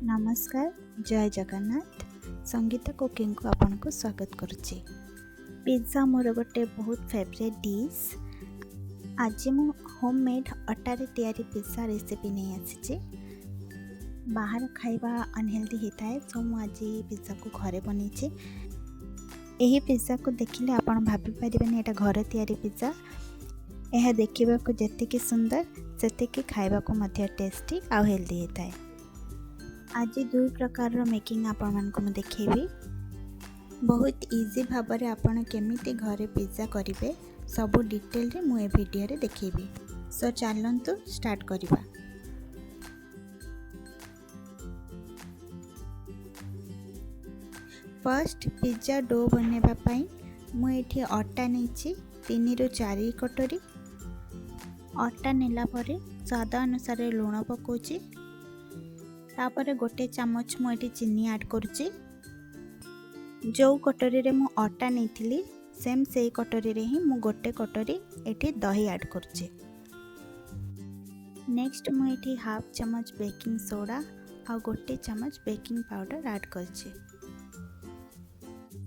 नमस्कार जय जगन्नाथ संगीता कुकिंग को आपन को स्वागत करुच्ची। पिज्जा मोर गोटे बहुत फेवरेट डिश। आज मु होममेड अटारे तैयारी पिज्जा रेसिपी नहीं आसी। बाहर खाइबा अनहेल्दी होता है, सो मु आज पिज्जा को घरे बनईचे। यही पिज्जा को देखिले आपन भाभी परिबेनी एटा घर तैयारी पिज्जा। यह देखिबा को जेतिकी सुंदर सेतिकी खाइबा को मध्य टेस्टी आ हेल्दी होता है। आज दुई प्रकार मेकिंग आपण को देखेबी। बहुत इजी भाव में आपण केमिति घरे पिज्जा करेंगे सबू डिटेल रे मु ए वीडियो रे देखेबी। सो चलंतु स्टार्ट करिबा। फर्स्ट पिज्जा डो बनेबा पई मु एठी आटा नेछि 3 ରୁ 4 कटोरी। आटा नेला परे स्वाद अनुसार लूण पकोची। तापर गोटे चामच मु एठी चीनी ऐड करुची। जो कटोरी रे मु आटा नेथिली सेम सेही कटोरी रे ही मु गोटे कटोरी एठी दही ऐड करुची। नेक्स्ट मु एठी हाफ चम्मच बेकिंग सोडा और गोटे चम्मच बेकिंग पाउडर ऐड करची।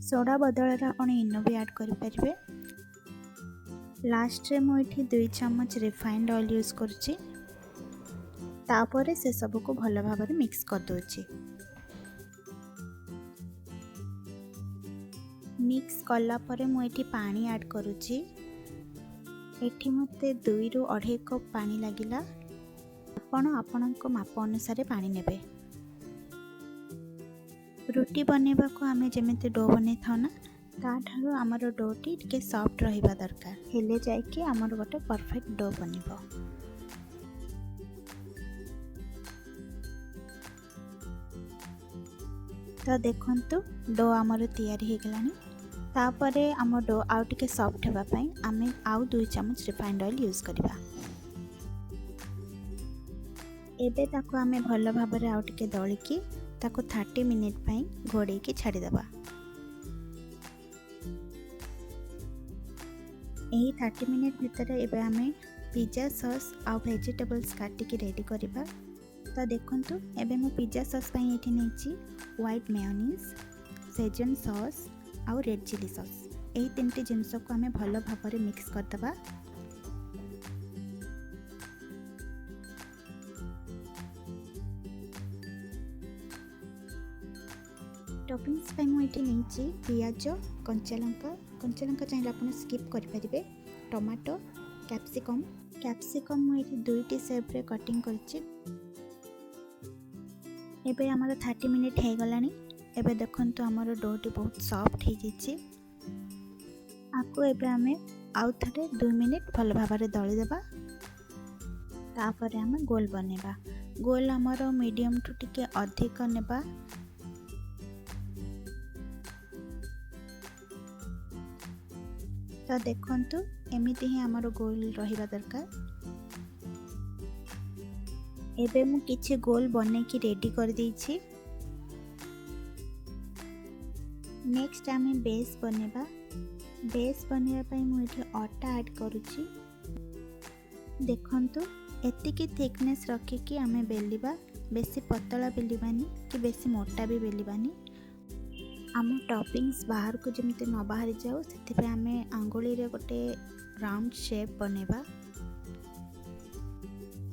सोडा बदल रे आपण इनो भी ऐड करि परिबे। लास्ट रे मु एठी 2 चम्मच रिफाइंड ऑयल यूज करची। तापर से सब को भल भाव में मिक्स कर दोची। मिक्स कला परे मु एठी पानी ऐड करुची। एठी मते 2 ରୁ 2.5 कप पानी लागिला। आपण को माप अनुसार पानी नेबे। रोटी बनेबा को आमे जेमेते डो बने था ना ता ठारो हमर डोटी के सॉफ्ट रहिबा दरकार हेले जाय कि हमर गोटे परफेक्ट डो बनिबो। तो देखंतु डो आमर तैयारी हो गलानी। तापरे आम डो आउ टिके सॉफ्ट हेबा पई आमे आउ 2 चम्मच रिफाइंड ऑयल यूज करिबा। एबे ताको आमे भलो भाबरे आउ टिके दळिकी ताको 30 मिनिट पई घोड़े की छाड़ी देबा। एही 30 मिनिट भीतर एबे आमे पिज्जा सॉस आ वेजिटेबल्स काटी के रेडी करिबा। तो देखंतु एबे मु पिज्जा सॉस पई एठी नेछि व्हाइट मेयोनीज, सेजन सॉस और रेड चिली सॉस। एही तीनटी जिंस को आमे भलो भाव में मिक्स कर दबा। टॉपिंग्स पे मु एठी नेछि पियाज, कंचा लंका चाहिए आपण स्किप करि परिबे, टमाटो, कैप्सिकम मु एठी 2टी शेप रे कटिंग करछि। एबे हमर 30 मिनिट हे गलानी। एबे देखंतु हमर डोटी बहुत सॉफ्ट हे जिछि। आको एबे हमें आउ थरे 2 मिनिट भल भाबरे दळि देबा। तापरे हम गोल बनेबा। गोल हमर मीडियम टू टिके अधिक नेबा। तो देखंतु एमिति ही हमर गोल रहिबा दरकार। एबे मु किछि गोल बने की रेडी कर देछि। नेक्स्ट आमे बेस बनेबा। बेस बनेबा पई मु एठी आटा ऐड करूछि। देखंतु एतिकी थिकनेस रखी कि आमे बेलिबा। बेसी पतला बेलिबानी कि बेसी मोटा भी बेलिबानी। आम टॉपिंग्स बाहर को जमते न बाहर जाओ सेति पे आमे आंगुली रे गोटे राउंड शेप बनेबा।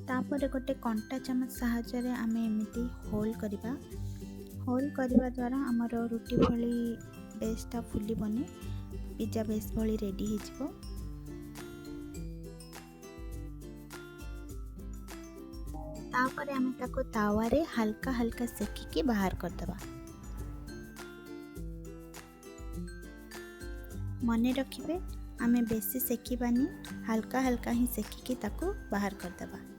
तापर गोटे कंटा चमच साहाय्य रे आमे एमिति होल करिबा। होल करिबा द्वारा हमर रोटी भली बेसटा फुली बने पिज्जा बेस भली रेडी हो जिवो। तापर आमे ताको तावा रे हल्का हल्का सेकी के बाहर कर दबा। मने रखिबे आमे बेसी सेकीबानी, हल्का हल्का ही सेकी के ताको बाहर कर दबा।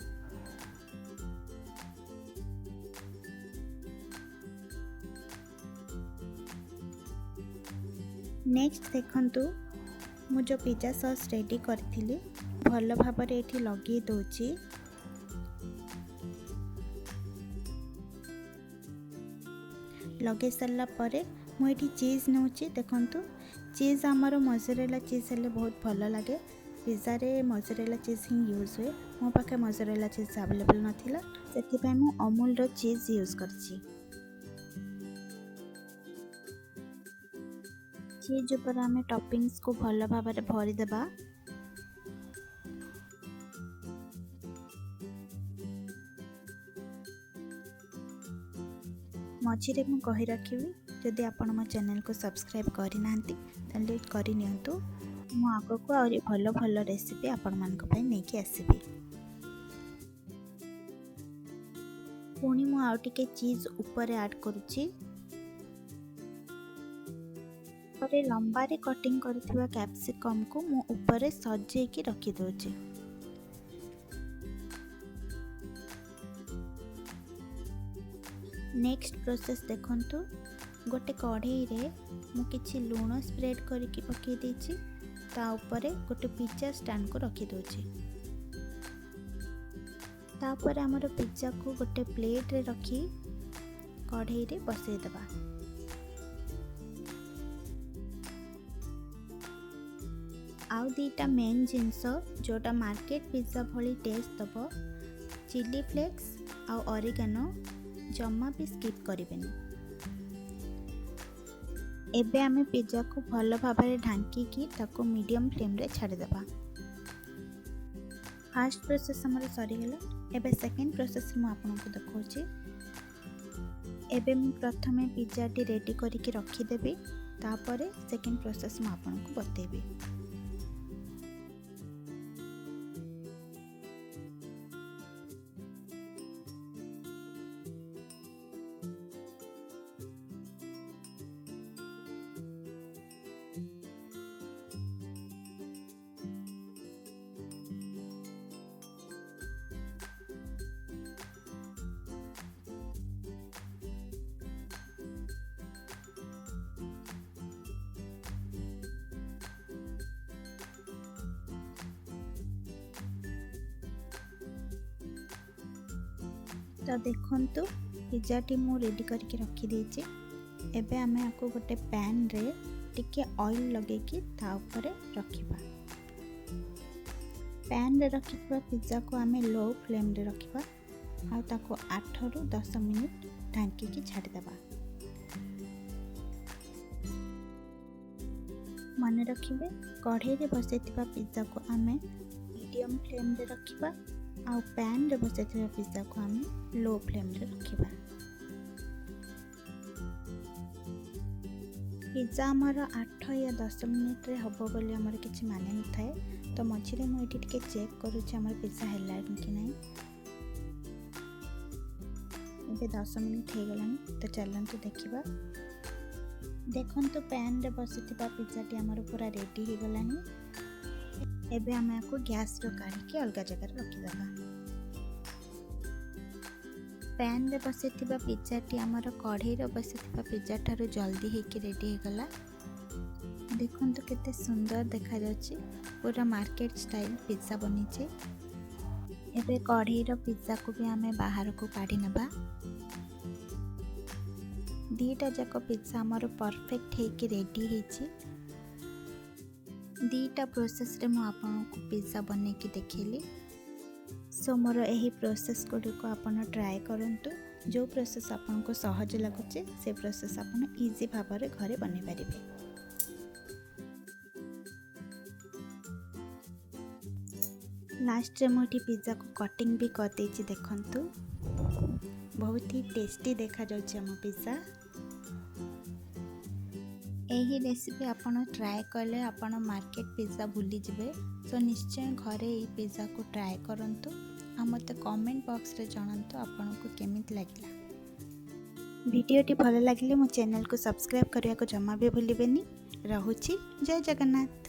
नेक्स्ट देखंतु मु जो पिज्जा सॉस रेडी करथिली भल भाव रे एठी लगी दोची। लगे सरला परे मु एठी चीज नउची। देखंतु चीज हमर मोज़रेला चीज हेले बहुत भल लागे। पिज्जा रे मोज़रेला चीज़ ही यूज़ हुए। मो पाखे मोज़रेला चीज़ अवेलेबल नथिला, सेथिपाई मु अमूल रो चीज़ यूज़ करछि। चीज़ ऊपर आमे टॉपिंग्स को भल भाव में भरी देबा। मझिरे मु कहि रखिबी, जदि आपण मो चैनल को सब्सक्राइब करि नांती ताले करि नियंतु। मु आगो को और भल भल रेसिपी आपण मान को पई नेकी आसीबी। पुणी मु आउ टिके चीज ऊपर ऐड करूची। परे लंबा रे कटिंग करथिबा कैप्सिकम को मु ऊपर सजे की रखि दोची। नेक्स्ट प्रोसेस देखंतु, गोटे कढ़ाई रे मु किछि लूण स्प्रेड करके पके देछि। ता ऊपर गोटे पिज्जा स्टैंड को रखी दोछि। तापर हमर पिज्जा को गोटे प्लेट रे रखी कढ़ाई रे बसई देबा। आउ दीटा मेन जिंस जोटा मार्केट पिज्जा भली टेस्ट दबो, चिली फ्लेक्स आउ ऑरिगेनो जम्मा भी स्किप करिबेनी। एबे आमे पिज्जा को भल भाबरे ढांकी की ताको मीडियम फ्लेम रे छाड़ी देबा। फर्स्ट प्रोसेस हमर सरी गेला। एबे सेकंड प्रोसेस मु आपन को देखौची। एबे मु प्रथमे पिज्जा टी रेडी करिके रखी देबी, तापरे सेकंड प्रोसेस मु आपन को बतेबी। तो देखंतु पिज्जा टी मु रेडी करके रखी देछि। एबे आमे आको गोटे पैन रे टिके ऑयल लगे की ता ऊपर रखिबा। पैन रे रखिबा पिज्जा को आमे लो फ्लेम रे रखिबा आ ताको 8 रु 10 मिनिट ढांकी की छाड़ी देबा। मन रखिबे कढ़ाई रे बसैतिबा पिज्जा को आमे मीडियम फ्लेम रे रखिबा आ पैन रे बसैतिबा पिज्जा को आमे लो फ्लेम रे रखिबा। पिज्जा हमार 8 या 10 मिनिट रे हबो बोली हमर किछि माने न थाए। तो मझिरे मु एठी टिके चेक करूछि हमर पिज्जा हैला कि नै। एबे 10 मिनिट हे गलानी, तो चलंतु देखिबा। देखंतु पैन रे बसितिबा पिज्जा टी हमर पूरा रेडी हे गलानी। एबे हमें को गैस रो काढ़ी के अलगा जगह रे रखि देबा। पैन रे बसितिबा पिज्जा टी हमर कढ़ाई रे बसितिबा पिज्जा ठारो जल्दी हे के रेडी हे गला। देखंतु केते सुंदर देखा जाछि, पूरा मार्केट स्टाइल पिज्जा बनी छे। एबे कढ़ाई रो पिज्जा को भी हमें बाहर को काढ़ी नेबा। दीटा जाक पिज्जा हमर परफेक्ट हे के रेडी हे छी। दीटा प्रोसेस रे मु आपन को पिज्जा बने की देखेली। सो मोर एही प्रोसेस गुडी को आपन ट्राई करंतु। जो प्रोसेस आपन को सहज लागुचे से प्रोसेस आपन इजी भाबरे घरे बने पारिबे। लास्ट रे मोटी पिज्जा को कटिंग भी कर देछि। देखंतु बहुत ही टेस्टी देखा जाउछ हम पिज्जा। एही रेसिपी आपन ट्राई करले आपन मार्केट पिज्जा भूली जिवे। सो निश्चय घरे ई पिज्जा को ट्राई करंतु आ मते कमेंट बॉक्स रे जणांतु आपन को केमिति लागिला। वीडियो टी भल लागिले मो चैनल को सब्सक्राइब करिया को जम्मा भी भूलिबेनी। रहुछि, जय जगन्नाथ।